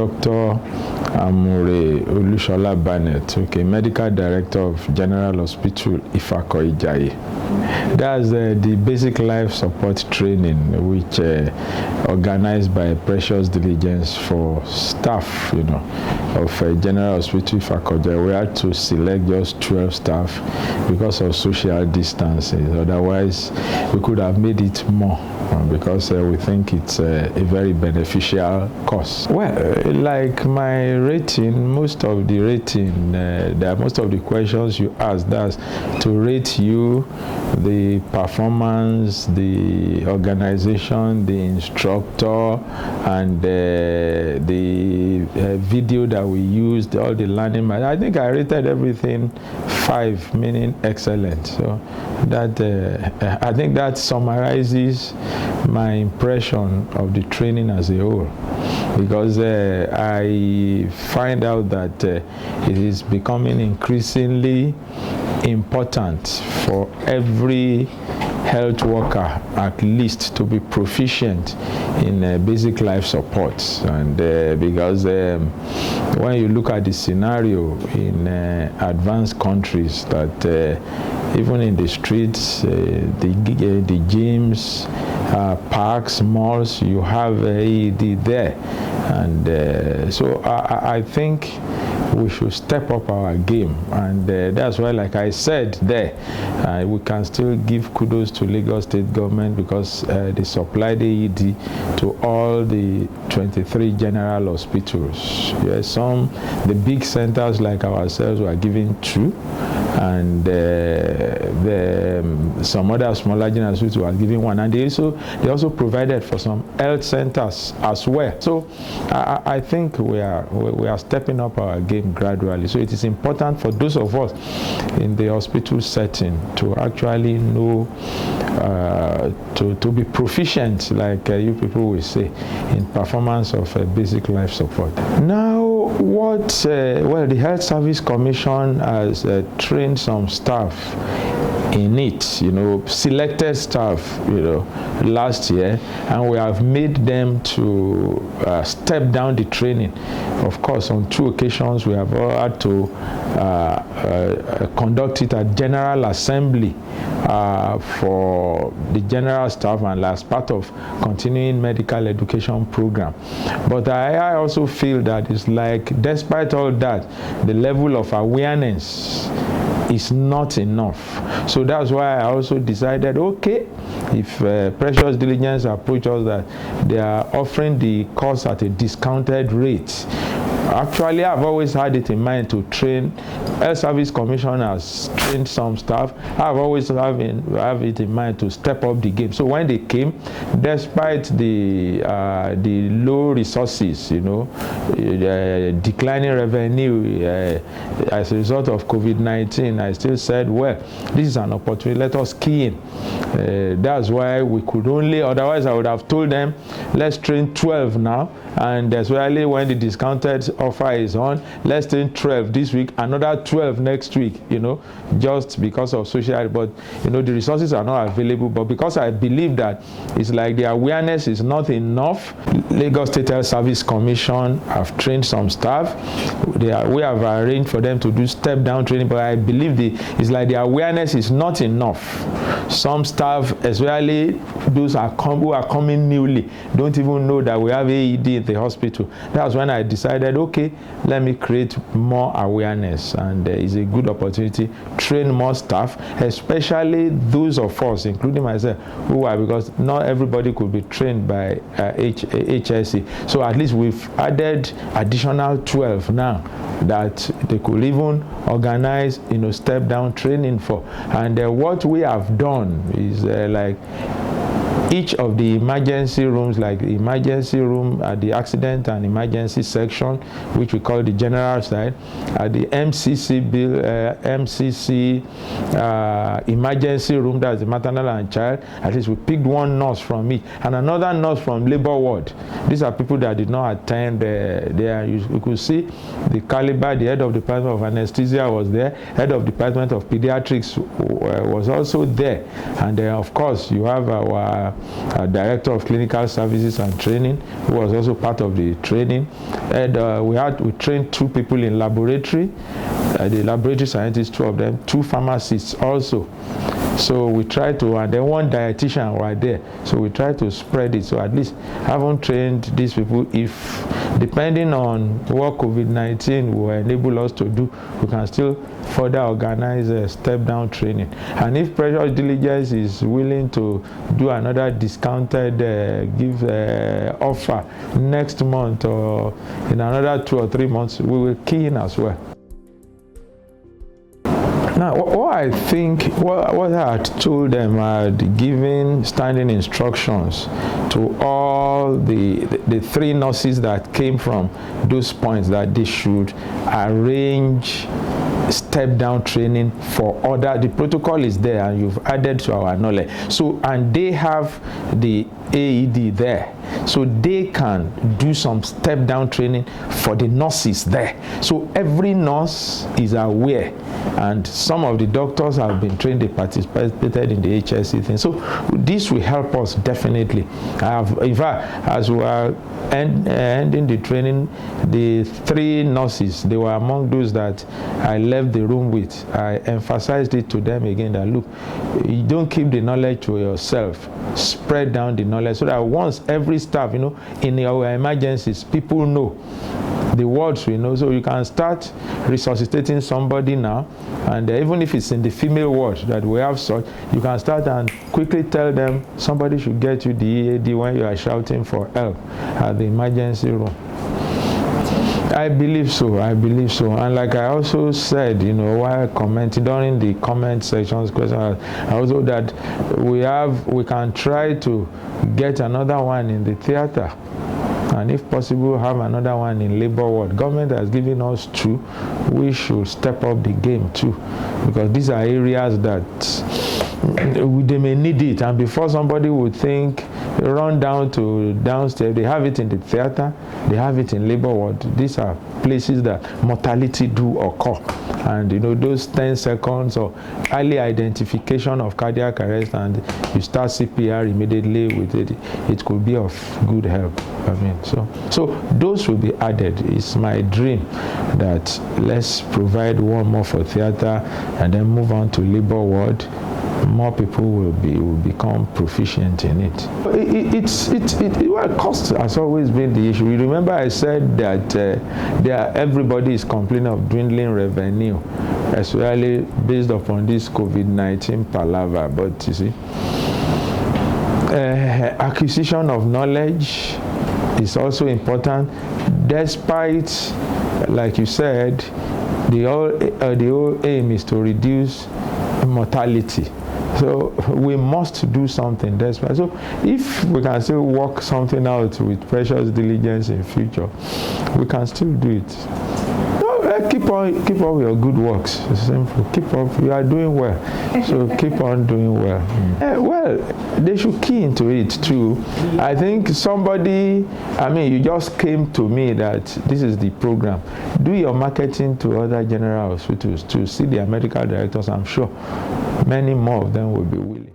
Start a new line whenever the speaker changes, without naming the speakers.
Dr. Amure Bennett, okay, Medical Director of General Hospital, Ifako-Ijaye. That's the basic life support training, which organized by Precious Diligence for staff, of General Hospital Ifako-Ijaye. We had to select just 12 staff because of social distancing. Otherwise, we could have made it more. Because we think it's a very beneficial course. Well, like my rating, most of the questions you ask, that's to rate you, the performance, the organization, the instructor, and the video that we used, all the learning. I think I rated everything 5, meaning excellent. So that I think that summarizes my impression of the training as a whole, because I find out that it is becoming increasingly important for every health worker at least to be proficient in basic life support. And because when you look at the scenario in advanced countries, that even in the streets, the gyms, parks, malls, you have AED there. And so I think we should step up our game, and that's why, like I said there, we can still give kudos to Lagos State government, because they supplied AED to all the 23 general hospitals. Yes, the big centers like ourselves were given 2, and some other smaller general hospitals were given 1, and they also provided for some health centers as well. So I think we are stepping up our game gradually. So it is important for those of us in the hospital setting to actually know, to be proficient, like you people will say, in performance of basic life support. Now, well, the Health Service Commission has trained some staff in it, selected staff, last year, and we have made them to step down the training. Of course, on 2 occasions, we have had to conduct it at General Assembly for the general staff and as part of continuing medical education program. But I also feel that it's like, despite all that, the level of awareness is not enough. So that's why I also decided, okay, if Precious Diligence approach us that they are offering the course at a discounted rate. Actually, I've always had it in mind to train. Health Service Commission has trained some staff. I've always have it in mind to step up the game. So when they came, despite the low resources, declining revenue as a result of COVID-19, I still said, well, this is an opportunity. Let us key in. That's why we could only. Otherwise, I would have told them, let's train 12 now, and especially when the discounted offer is on, let's train 12 this week, another 12 next week, just because of social. But the resources are not available. But because I believe that it's like the awareness is not enough, Lagos State Health Service Commission have trained some staff. We have arranged for them to do step down training, but I believe it's like the awareness is not enough. Some staff, especially those who are coming newly, don't even know that we have AED in the hospital. That's when I decided, okay, let me create more awareness, and it's a good opportunity. Train more staff, especially those of us, including myself, who are, because not everybody could be trained by HSC. So at least we've added additional 12 now that they could even organize, step down training for. And what we have done is like each of the emergency rooms, like the emergency room at the accident and emergency section, which we call the general side, at the MCC emergency room, that's the maternal and child, at least we picked one nurse from it and another nurse from labor ward. These are people that did not attend there. You could see the caliber. The head of the department of anesthesia was there. Head of department of pediatrics was also there. And of course, you have our Director of Clinical Services and Training, who was also part of the training. And we trained 2 people in laboratory, the laboratory scientists, 2 of them, 2 pharmacists also. So we try to, and then 1 dietitian right there. So we try to spread it. So at least haven't trained these people. If depending on what COVID-19 will enable us to do, we can still further organize a step-down training. And if Precious Diligence is willing to do another discounted offer next month or in another 2 or 3 months, we will key in as well. Now, what I think, what I had told them, I had given standing instructions to all the 3 nurses that came from those points that they should arrange step-down training for the protocol is there and you've added to our knowledge. So, and they have the AED there. So they can do some step-down training for the nurses there. So every nurse is aware, and some of the doctors have been trained, they participated in the HSC thing. So this will help us definitely. In fact, as we are ending the training, the 3 nurses, they were among those that I left the room with. I emphasized it to them again that look, you don't keep the knowledge to yourself. Spread down the knowledge so that once every staff, in our emergencies, people know the words we know. So you can start resuscitating somebody now, and even if it's in the female ward that we have such, you can start and quickly tell them somebody should get you the EAD when you are shouting for help at the emergency room. I believe so. And like I also said, while commenting during the comment sections question, also that we can try to get another one in the theater, and if possible have another one in labor ward. Government has given us 2. We should step up the game too, because these are areas that they may need it, and before somebody would think, run down to downstairs, they have it in the theater, they have it in labor ward. These are places that mortality do occur, and those 10 seconds or early identification of cardiac arrest, and you start CPR immediately with it, it could be of good help. So those will be added. It's my dream that let's provide 1 more for theater and then move on to labor ward. More people will become proficient in it. Cost has always been the issue. You remember I said that everybody is complaining of dwindling revenue, especially based upon this COVID-19 palaver. But you see, acquisition of knowledge is also important, despite, like you said, the whole aim is to reduce mortality. So we must do something despite. So if we can still work something out with Precious Diligence in future, we can still do it. Keep on with your good works. It's simple. Keep up. You are doing well. So keep on doing well. Well, they should key into it too. I think you just came to me that this is the program. Do your marketing to other general hospitals to see their medical directors. I'm sure many more of them will be willing.